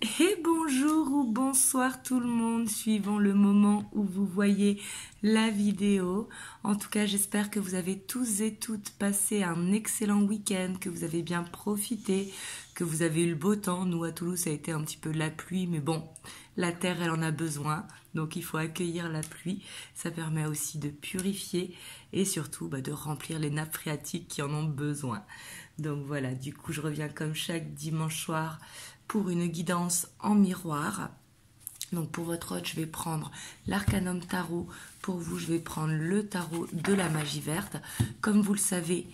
Et bonjour ou bonsoir tout le monde, suivant le moment où vous voyez la vidéo. En tout cas, j'espère que vous avez tous et toutes passé un excellent week-end, que vous avez bien profité, que vous avez eu le beau temps. Nous, à Toulouse, ça a été un petit peu la pluie, mais bon, la terre, elle en a besoin, donc il faut accueillir la pluie. Ça permet aussi de purifier et surtout de remplir les nappes phréatiques qui en ont besoin. Donc voilà, du coup, je reviens comme chaque dimanche soir pour une guidance en miroir. Donc pour votre hôte, je vais prendre l'Arcanum Tarot. Pour vous, je vais prendre le tarot de la magie verte. Comme vous le savez,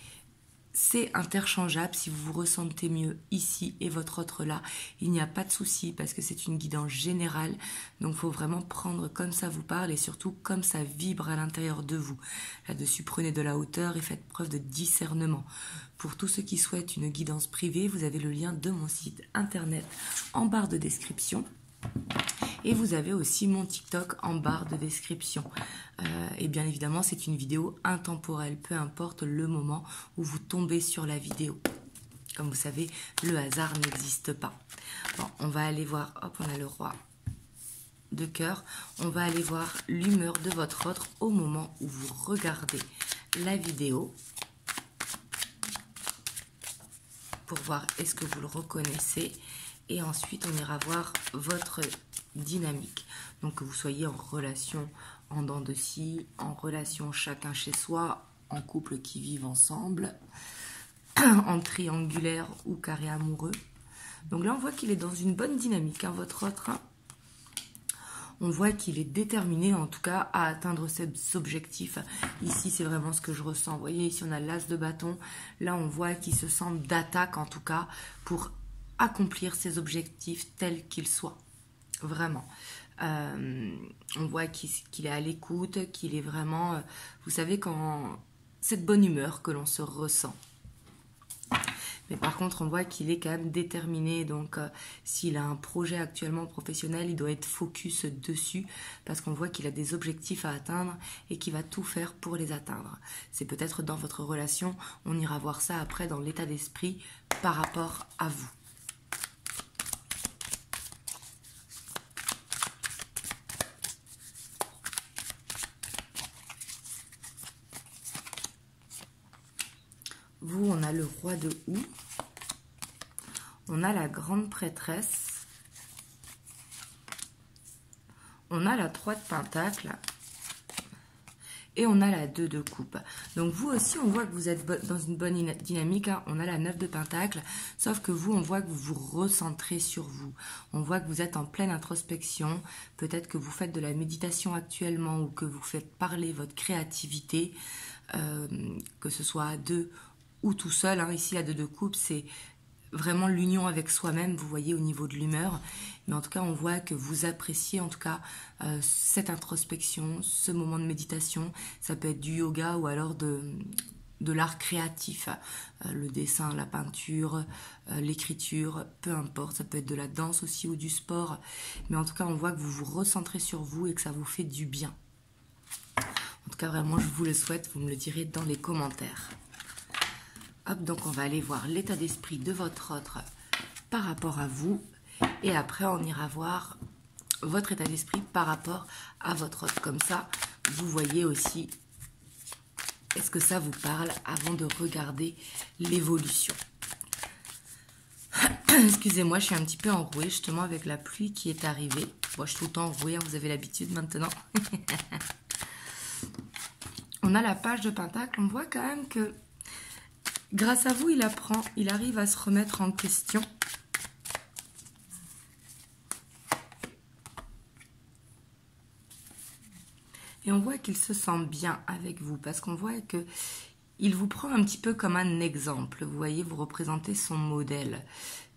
c'est interchangeable. Si vous vous ressentez mieux ici et votre autre là, il n'y a pas de souci parce que c'est une guidance générale. Donc il faut vraiment prendre comme ça vous parle et surtout comme ça vibre à l'intérieur de vous. Là-dessus, prenez de la hauteur et faites preuve de discernement. Pour tous ceux qui souhaitent une guidance privée, vous avez le lien de mon site internet en barre de description. Et vous avez aussi mon TikTok en barre de description. Et bien évidemment, c'est une vidéo intemporelle, peu importe le moment où vous tombez sur la vidéo. Comme vous savez, le hasard n'existe pas. Bon, on va aller voir, hop, on a le roi de cœur. On va aller voir l'humeur de votre autre au moment où vous regardez la vidéo. Pour voir est-ce que vous le reconnaissez. Et ensuite, on ira voir votre dynamique. Donc, que vous soyez en relation en dents de scie, en relation chacun chez soi, en couple qui vivent ensemble, en triangulaire ou carré amoureux. Donc là, on voit qu'il est dans une bonne dynamique, hein, votre autre. On voit qu'il est déterminé, en tout cas, à atteindre ses objectifs. Ici, c'est vraiment ce que je ressens. Vous voyez, ici, on a l'as de bâton. Là, on voit qu'il se sent d'attaque, en tout cas, pour accomplir ses objectifs tels qu'ils soient. Vraiment. On voit qu'il est à l'écoute, qu'il est vraiment... vous savez, quand cette bonne humeur que l'on se ressent. Mais par contre, on voit qu'il est quand même déterminé. Donc, s'il a un projet actuellement professionnel, il doit être focus dessus parce qu'on voit qu'il a des objectifs à atteindre et qu'il va tout faire pour les atteindre. C'est peut-être dans votre relation. On ira voir ça après dans l'état d'esprit par rapport à vous. Vous, on a le roi de houx. On a la grande prêtresse. On a la 3 de pentacle. Et on a la 2 de coupe. Donc vous aussi, on voit que vous êtes dans une bonne dynamique. Hein. On a la 9 de pentacle. Sauf que vous, on voit que vous vous recentrez sur vous. On voit que vous êtes en pleine introspection. Peut-être que vous faites de la méditation actuellement ou que vous faites parler votre créativité. Que ce soit à deux ou tout seul. Hein. Ici, la 2 de coupe, c'est vraiment l'union avec soi-même, vous voyez, au niveau de l'humeur. Mais en tout cas, on voit que vous appréciez, en tout cas, cette introspection, ce moment de méditation. Ça peut être du yoga ou alors de l'art créatif. Le dessin, la peinture, l'écriture, peu importe. Ça peut être de la danse aussi ou du sport. Mais en tout cas, on voit que vous vous recentrez sur vous et que ça vous fait du bien. En tout cas, vraiment, je vous le souhaite. Vous me le direz dans les commentaires. Hop, donc on va aller voir l'état d'esprit de votre autre par rapport à vous. Et après, on ira voir votre état d'esprit par rapport à votre autre. Comme ça, vous voyez aussi est-ce que ça vous parle avant de regarder l'évolution. Excusez-moi, je suis un petit peu enrouée justement avec la pluie qui est arrivée. Bon, je suis tout le temps enrouée, hein, vous avez l'habitude maintenant. On a la page de pentacle, on voit quand même que grâce à vous, il arrive à se remettre en question. Et on voit qu'il se sent bien avec vous parce qu'on voit que il vous prend un petit peu comme un exemple. Vous voyez, vous représentez son modèle.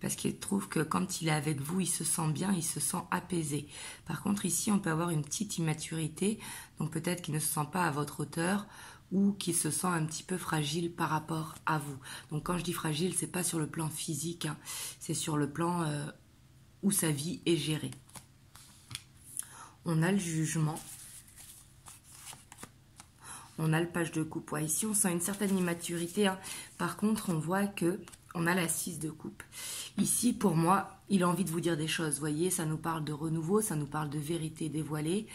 Parce qu'il trouve que quand il est avec vous, il se sent bien, il se sent apaisé. Par contre, ici, on peut avoir une petite immaturité. Donc peut-être qu'il ne se sent pas à votre hauteur ou qu'il se sent un petit peu fragile par rapport à vous. Donc quand je dis fragile, c'est pas sur le plan physique, hein, c'est sur le plan où sa vie est gérée. On a le jugement. On a le page de coupe. Ouais, ici, on sent une certaine immaturité. Hein. Par contre, on voit que on a la 6 de coupe. Ici, pour moi, il a envie de vous dire des choses, vous voyez, ça nous parle de renouveau, ça nous parle de vérité dévoilée.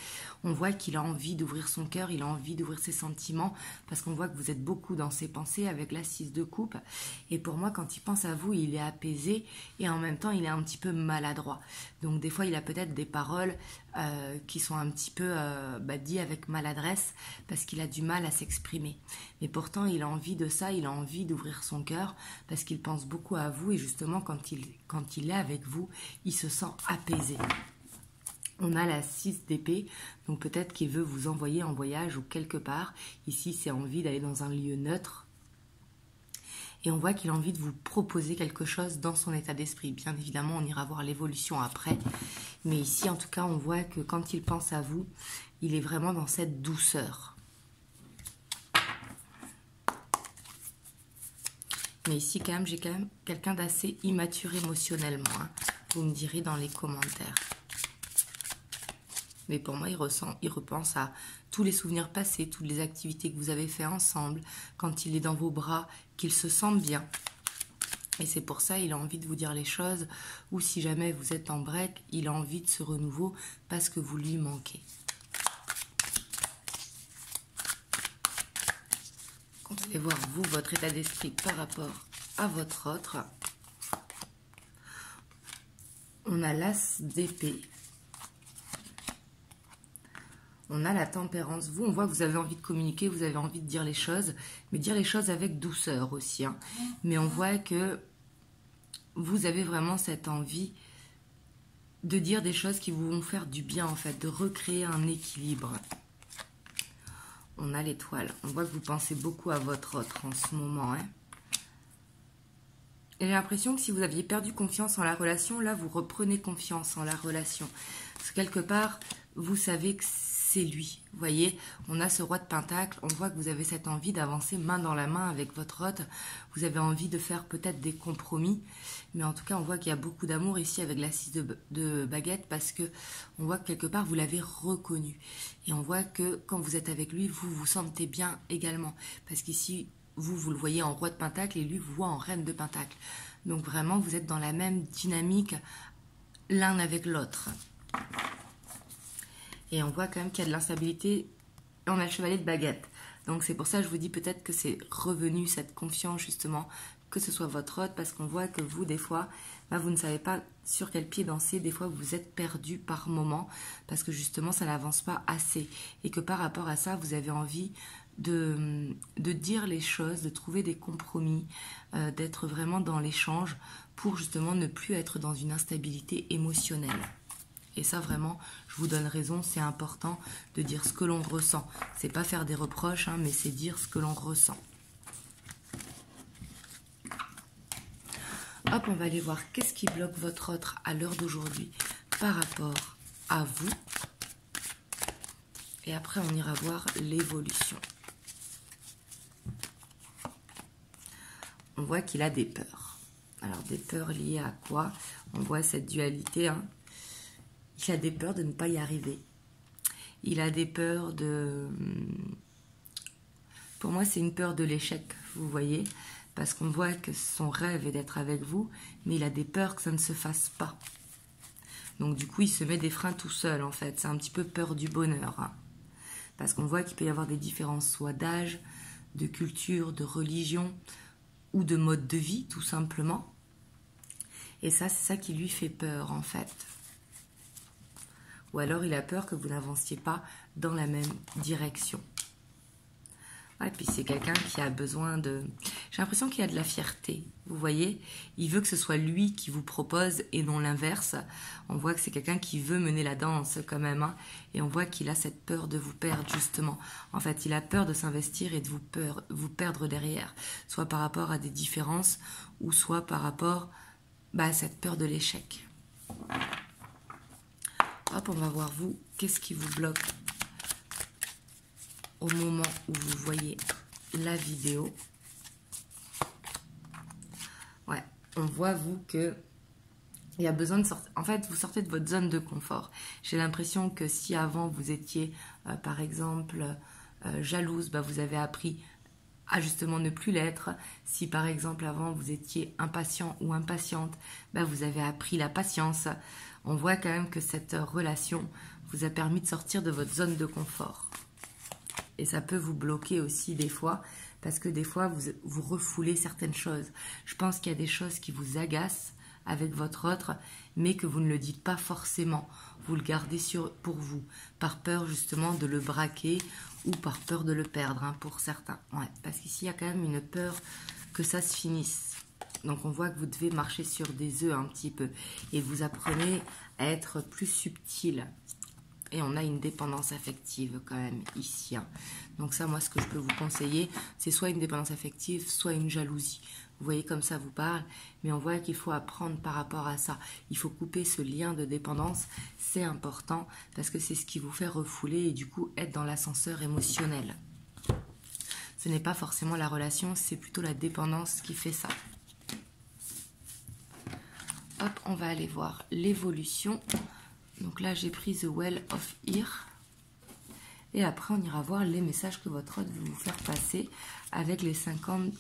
On voit qu'il a envie d'ouvrir son cœur, il a envie d'ouvrir ses sentiments, parce qu'on voit que vous êtes beaucoup dans ses pensées avec la 6 de coupe. Et pour moi, quand il pense à vous, il est apaisé et en même temps, il est un petit peu maladroit. Donc des fois, il a peut-être des paroles qui sont un petit peu dites avec maladresse, parce qu'il a du mal à s'exprimer. Mais pourtant, il a envie de ça, il a envie d'ouvrir son cœur, parce qu'il pense beaucoup à vous, et justement, quand il est avec vous, il se sent apaisé. On a la 6 d'épée, donc peut-être qu'il veut vous envoyer en voyage ou quelque part. Ici, c'est envie d'aller dans un lieu neutre. Et on voit qu'il a envie de vous proposer quelque chose dans son état d'esprit. Bien évidemment, on ira voir l'évolution après. Mais ici, en tout cas, on voit que quand il pense à vous, il est vraiment dans cette douceur. Mais ici, j'ai quand même quelqu'un d'assez immature émotionnellement. Hein. Vous me direz dans les commentaires. Mais pour moi, il repense à tous les souvenirs passés, toutes les activités que vous avez fait ensemble, quand il est dans vos bras, qu'il se sente bien. Et c'est pour ça il a envie de vous dire les choses, ou si jamais vous êtes en break, il a envie de ce renouveau parce que vous lui manquez. Vous allez voir, vous, votre état d'esprit par rapport à votre autre. On a l'as d'épée. On a la tempérance. Vous, on voit que vous avez envie de communiquer, vous avez envie de dire les choses, mais dire les choses avec douceur aussi. Hein. Mais on voit que vous avez vraiment cette envie de dire des choses qui vous vont faire du bien, en fait, de recréer un équilibre. On a l'étoile. On voit que vous pensez beaucoup à votre autre en ce moment. Hein. Et j'ai l'impression que si vous aviez perdu confiance en la relation, là, vous reprenez confiance en la relation. Parce que quelque part, vous savez que c'est lui. Vous voyez, on a ce roi de Pentacle. On voit que vous avez cette envie d'avancer main dans la main avec votre hôte. Vous avez envie de faire peut-être des compromis. Mais en tout cas, on voit qu'il y a beaucoup d'amour ici avec la 6 de baguette, parce que on voit que quelque part, vous l'avez reconnu. Et on voit que quand vous êtes avec lui, vous vous sentez bien également. Parce qu'ici, vous le voyez en roi de Pentacle et lui vous voit en reine de Pentacle. Donc vraiment, vous êtes dans la même dynamique l'un avec l'autre. Et on voit quand même qu'il y a de l'instabilité. On a le chevalier de baguette. Donc c'est pour ça que je vous dis peut-être que c'est revenu cette confiance justement, que ce soit votre hôte, parce qu'on voit que vous, des fois, vous ne savez pas sur quel pied danser. Des fois, vous êtes perdu par moment, parce que justement, ça n'avance pas assez. Et que par rapport à ça, vous avez envie de dire les choses, de trouver des compromis, d'être vraiment dans l'échange pour justement ne plus être dans une instabilité émotionnelle. Et ça, vraiment, je vous donne raison, c'est important de dire ce que l'on ressent. C'est pas faire des reproches, hein, mais c'est dire ce que l'on ressent. Hop, on va aller voir qu'est-ce qui bloque votre autre à l'heure d'aujourd'hui par rapport à vous. Et après, on ira voir l'évolution. On voit qu'il a des peurs. Alors, des peurs liées à quoi? On voit cette dualité, hein. Il a des peurs de ne pas y arriver. Il a des peurs de... Pour moi, c'est une peur de l'échec, vous voyez, parce qu'on voit que son rêve est d'être avec vous, mais il a des peurs que ça ne se fasse pas. Donc du coup, il se met des freins tout seul, en fait. C'est un petit peu peur du bonheur. Hein. Parce qu'on voit qu'il peut y avoir des différences, soit d'âge, de culture, de religion, ou de mode de vie, tout simplement. Et ça, c'est ça qui lui fait peur, en fait. Ou alors il a peur que vous n'avanciez pas dans la même direction. Ouais, puis c'est quelqu'un qui a besoin de... J'ai l'impression qu'il y a de la fierté, vous voyez. Il veut que ce soit lui qui vous propose et non l'inverse. On voit que c'est quelqu'un qui veut mener la danse quand même. Hein, et on voit qu'il a cette peur de vous perdre justement. En fait, il a peur de s'investir et de vous perdre derrière. Soit par rapport à des différences ou soit par rapport à cette peur de l'échec. Hop, on va voir vous, qu'est-ce qui vous bloque au moment où vous voyez la vidéo. Ouais, on voit vous que il y a besoin de sortir. En fait, vous sortez de votre zone de confort. J'ai l'impression que si avant vous étiez, par exemple, jalouse, vous avez appris à justement ne plus l'être. Si par exemple avant vous étiez impatient ou impatiente, ben, vous avez appris la patience. On voit quand même que cette relation vous a permis de sortir de votre zone de confort. Et ça peut vous bloquer aussi des fois, parce que des fois vous refoulez certaines choses. Je pense qu'il y a des choses qui vous agacent avec votre autre, mais que vous ne le dites pas forcément. Vous le gardez pour vous, par peur justement de le braquer ou par peur de le perdre, hein, pour certains. Ouais, parce qu'ici, il y a quand même une peur que ça se finisse. Donc, on voit que vous devez marcher sur des œufs un petit peu. Et vous apprenez à être plus subtil. Et on a une dépendance affective quand même ici, hein. Donc ça, moi, ce que je peux vous conseiller, c'est soit une dépendance affective, soit une jalousie. Vous voyez comme ça vous parle, mais on voit qu'il faut apprendre par rapport à ça. Il faut couper ce lien de dépendance, c'est important, parce que c'est ce qui vous fait refouler et du coup être dans l'ascenseur émotionnel. Ce n'est pas forcément la relation, c'est plutôt la dépendance qui fait ça. Hop, on va aller voir l'évolution. Donc là, j'ai pris The Well of Ear. Et après, on ira voir les messages que votre hôte veut vous faire passer avec les 50...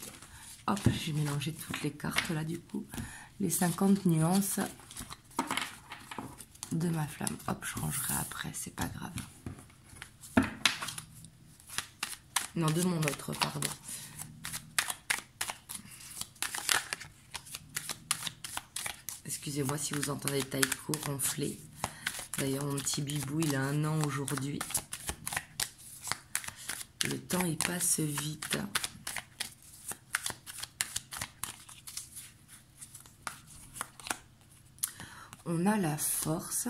Hop, j'ai mélangé toutes les cartes là du coup. Les 50 nuances de ma flamme. Hop, je rangerai après, c'est pas grave. Non, de mon autre, pardon. Excusez-moi si vous entendez Taïko ronfler. D'ailleurs, mon petit bibou, il a 1 an aujourd'hui. Le temps, il passe vite. On a la force.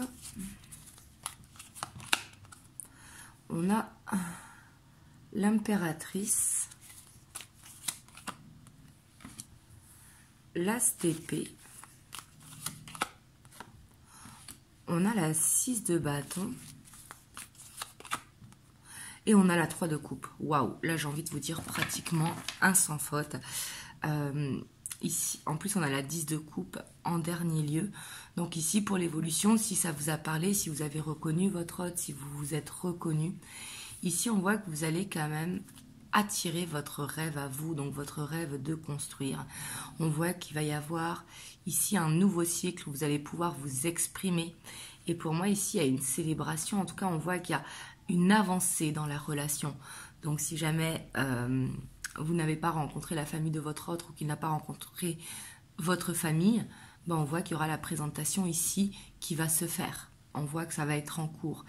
On a l'impératrice. L'as d'épée. On a la 6 de bâton. Et on a la 3 de coupe. Waouh, là j'ai envie de vous dire pratiquement un sans faute. Ici, en plus on a la 10 de coupe en dernier lieu. Donc ici pour l'évolution, si ça vous a parlé, si vous avez reconnu votre hôte, si vous vous êtes reconnu, ici on voit que vous allez quand même attirer votre rêve à vous, donc votre rêve de construire. On voit qu'il va y avoir ici un nouveau cycle où vous allez pouvoir vous exprimer. Et pour moi ici il y a une célébration, en tout cas on voit qu'il y a une avancée dans la relation. Donc si jamais vous n'avez pas rencontré la famille de votre autre ou qu'il n'a pas rencontré votre famille, ben on voit qu'il y aura la présentation ici qui va se faire. On voit que ça va être en cours.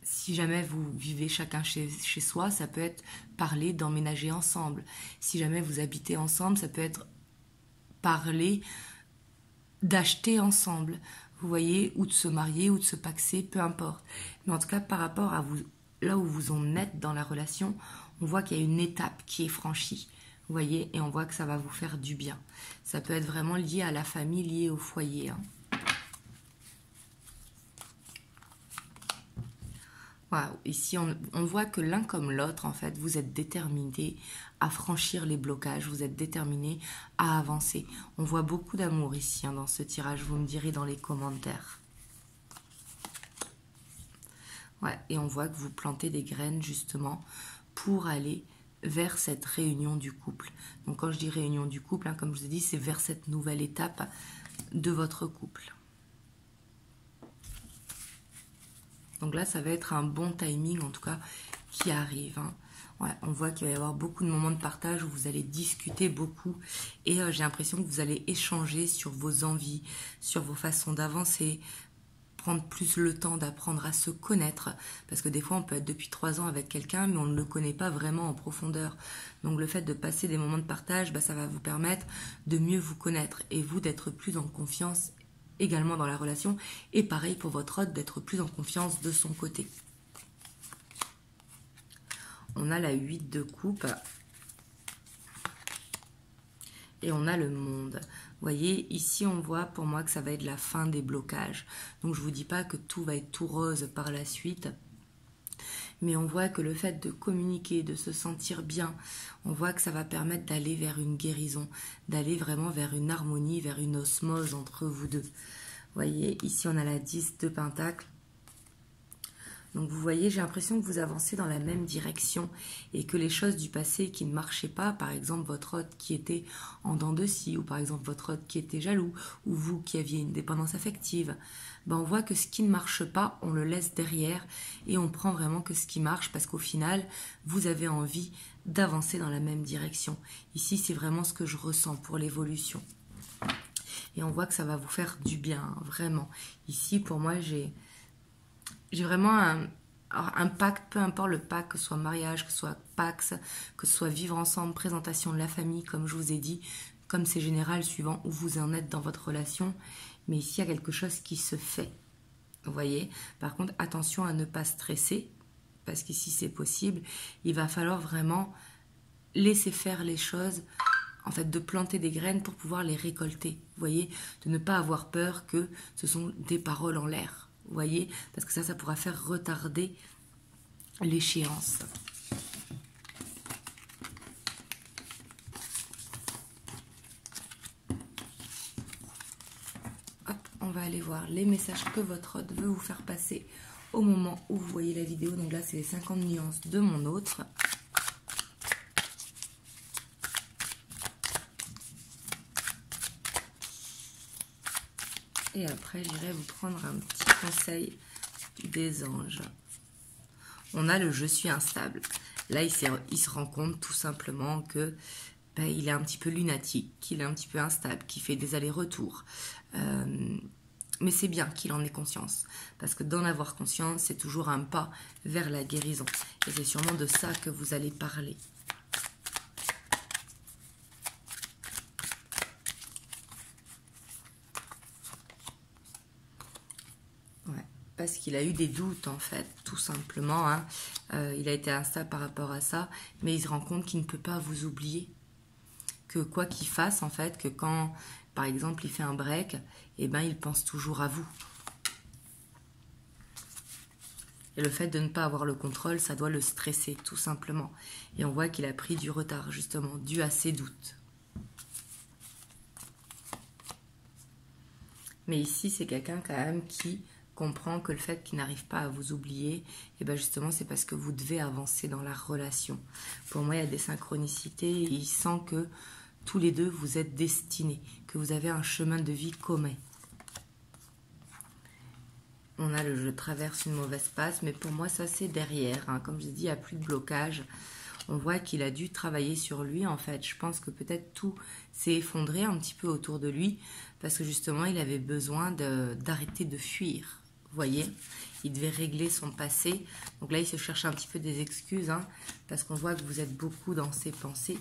Si jamais vous vivez chacun chez soi, ça peut être parler d'emménager ensemble. Si jamais vous habitez ensemble, ça peut être parler d'acheter ensemble. Vous voyez, ou de se marier, ou de se paxer, peu importe. Mais en tout cas, par rapport à vous, là où vous en êtes dans la relation, on voit qu'il y a une étape qui est franchie. Vous voyez, et on voit que ça va vous faire du bien. Ça peut être vraiment lié à la famille, lié au foyer, hein. Wow. Ici, on voit que l'un comme l'autre, en fait, vous êtes déterminés à franchir les blocages, vous êtes déterminés à avancer. On voit beaucoup d'amour ici, hein, dans ce tirage, vous me direz dans les commentaires. Ouais, et on voit que vous plantez des graines, justement, pour aller vers cette réunion du couple. Donc, quand je dis réunion du couple, hein, comme je vous ai dit, c'est vers cette nouvelle étape de votre couple. Donc là, ça va être un bon timing, en tout cas, qui arrive, hein. Ouais, on voit qu'il va y avoir beaucoup de moments de partage où vous allez discuter beaucoup. Et j'ai l'impression que vous allez échanger sur vos envies, sur vos façons d'avancer, prendre plus le temps d'apprendre à se connaître. Parce que des fois, on peut être depuis 3 ans avec quelqu'un, mais on ne le connaît pas vraiment en profondeur. Donc le fait de passer des moments de partage, bah, ça va vous permettre de mieux vous connaître. Et vous, d'être plus en confiance également dans la relation, et pareil pour votre hôte, d'être plus en confiance de son côté. On a la 8 de coupe et on a le monde. Vous voyez, ici on voit pour moi que ça va être la fin des blocages. Donc je vous dis pas que tout va être tout rose par la suite, mais on voit que le fait de communiquer, de se sentir bien, on voit que ça va permettre d'aller vers une guérison, d'aller vraiment vers une harmonie, vers une osmose entre vous deux. Vous voyez, ici on a la 10 de Pentacle. Donc vous voyez, j'ai l'impression que vous avancez dans la même direction et que les choses du passé qui ne marchaient pas, par exemple votre hôte qui était en dents de scie, ou par exemple votre hôte qui était jaloux, ou vous qui aviez une dépendance affective, ben on voit que ce qui ne marche pas, on le laisse derrière et on prend vraiment que ce qui marche parce qu'au final, vous avez envie d'avancer dans la même direction. Ici, c'est vraiment ce que je ressens pour l'évolution. Et on voit que ça va vous faire du bien, hein, vraiment. Ici, pour moi, j'ai vraiment un pacte, peu importe le pacte, que ce soit mariage, que ce soit pax, que ce soit vivre ensemble, présentation de la famille, comme je vous ai dit, comme c'est général, suivant où vous en êtes dans votre relation. Mais ici, il y a quelque chose qui se fait. Vous voyez? Par contre, attention à ne pas stresser, parce qu'ici, c'est possible. Il va falloir vraiment laisser faire les choses, en fait, de planter des graines pour pouvoir les récolter. Vous voyez? De ne pas avoir peur que ce sont des paroles en l'air. Vous voyez? Parce que ça pourra faire retarder l'échéance. Hop, on va aller voir les messages que votre hôte veut vous faire passer au moment où vous voyez la vidéo. Donc là, c'est les 50 nuances de mon autre. Et après, j'irai vous prendre un petit conseil des anges. On a le « je suis instable ». Là, il se rend compte tout simplement que il est un petit peu lunatique, qu'il est un petit peu instable, qu'il fait des allers-retours. Mais c'est bien qu'il en ait conscience. Parce que d'en avoir conscience, c'est toujours un pas vers la guérison. Et c'est sûrement de ça que vous allez parler. Parce qu'il a eu des doutes en fait, tout simplement. Hein. Il a été instable par rapport à ça, mais il se rend compte qu'il ne peut pas vous oublier. Que quoi qu'il fasse en fait, que quand par exemple il fait un break, eh ben, il pense toujours à vous. Et le fait de ne pas avoir le contrôle, ça doit le stresser tout simplement. Et on voit qu'il a pris du retard justement, dû à ses doutes. Mais ici c'est quelqu'un quand même qui comprend que le fait qu'il n'arrive pas à vous oublier, et bien justement c'est parce que vous devez avancer dans la relation. Pour moi il y a des synchronicités et il sent que tous les deux vous êtes destinés, que vous avez un chemin de vie commun. On a le « je traverse une mauvaise passe », mais pour moi ça c'est derrière, hein. Comme je dis, il n'y a plus de blocage. On voit qu'il a dû travailler sur lui en fait. Je pense que peut-être tout s'est effondré un petit peu autour de lui parce que justement il avait besoin d'arrêter de fuir. Vous voyez, il devait régler son passé. Donc là, il se cherche un petit peu des excuses, hein, parce qu'on voit que vous êtes beaucoup dans ses pensées.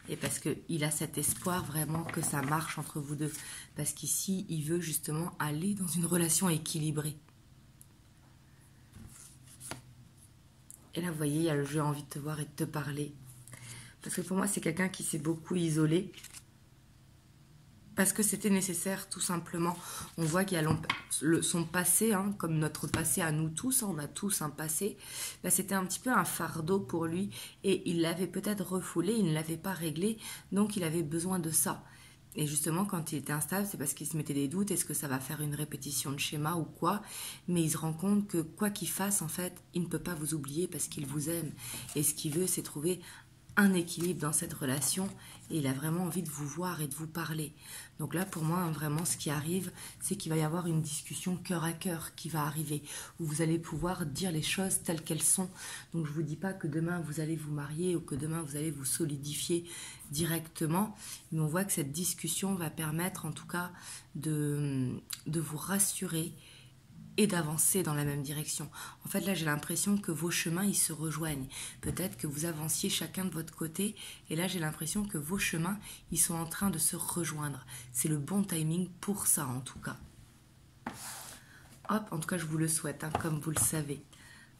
Et parce qu'il a cet espoir vraiment que ça marche entre vous deux. Parce qu'ici, il veut justement aller dans une relation équilibrée. Et là, vous voyez, il y a le « j'ai envie de te voir et de te parler ». Parce que pour moi, c'est quelqu'un qui s'est beaucoup isolé. Parce que c'était nécessaire, tout simplement. On voit qu'il y a son passé, hein, comme notre passé à nous tous, hein, on a tous un passé. Ben, c'était un petit peu un fardeau pour lui et il l'avait peut-être refoulé, il ne l'avait pas réglé, donc il avait besoin de ça. Et justement, quand il était instable, c'est parce qu'il se mettait des doutes, est-ce que ça va faire une répétition de schéma ou quoi? Mais il se rend compte que quoi qu'il fasse, en fait, il ne peut pas vous oublier parce qu'il vous aime. Et ce qu'il veut, c'est trouver un équilibre dans cette relation et il a vraiment envie de vous voir et de vous parler. Donc là, pour moi, vraiment, ce qui arrive, c'est qu'il va y avoir une discussion cœur à cœur qui va arriver, où vous allez pouvoir dire les choses telles qu'elles sont. Donc je ne vous dis pas que demain, vous allez vous marier ou que demain, vous allez vous solidifier directement, mais on voit que cette discussion va permettre, en tout cas, de vous rassurer et d'avancer dans la même direction. En fait, là, j'ai l'impression que vos chemins, ils se rejoignent. Peut-être que vous avanciez chacun de votre côté, et là, j'ai l'impression que vos chemins, ils sont en train de se rejoindre. C'est le bon timing pour ça, en tout cas. Hop, en tout cas, je vous le souhaite, hein, comme vous le savez.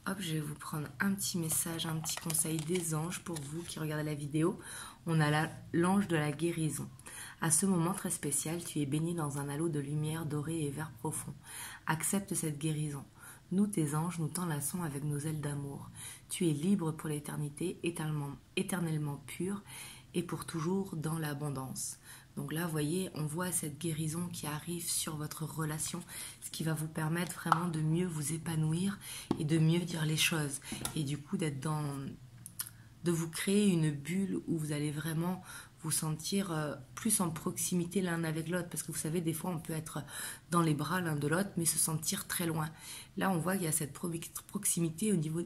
Hop, je vais vous prendre un petit message, un petit conseil des anges pour vous qui regardez la vidéo. On a l'ange de la guérison. À ce moment très spécial, tu es baigné dans un halo de lumière dorée et vert profond. Accepte cette guérison. Nous, tes anges, nous t'enlaçons avec nos ailes d'amour. Tu es libre pour l'éternité, éternellement pur et pour toujours dans l'abondance. Donc là, vous voyez, on voit cette guérison qui arrive sur votre relation, ce qui va vous permettre vraiment de mieux vous épanouir et de mieux dire les choses. Et du coup, de vous créer une bulle où vous allez vraiment vous sentir plus en proximité l'un avec l'autre. Parce que vous savez, des fois, on peut être dans les bras l'un de l'autre, mais se sentir très loin. Là, on voit qu'il y a cette proximité au niveau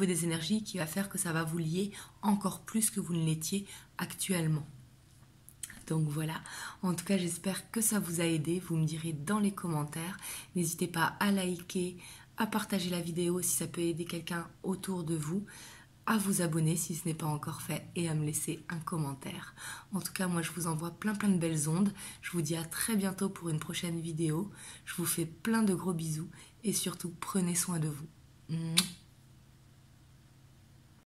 des énergies qui va faire que ça va vous lier encore plus que vous ne l'étiez actuellement. Donc voilà, en tout cas j'espère que ça vous a aidé, vous me direz dans les commentaires, n'hésitez pas à liker, à partager la vidéo si ça peut aider quelqu'un autour de vous, à vous abonner si ce n'est pas encore fait et à me laisser un commentaire. En tout cas moi je vous envoie plein de belles ondes, je vous dis à très bientôt pour une prochaine vidéo, je vous fais plein de gros bisous et surtout prenez soin de vous.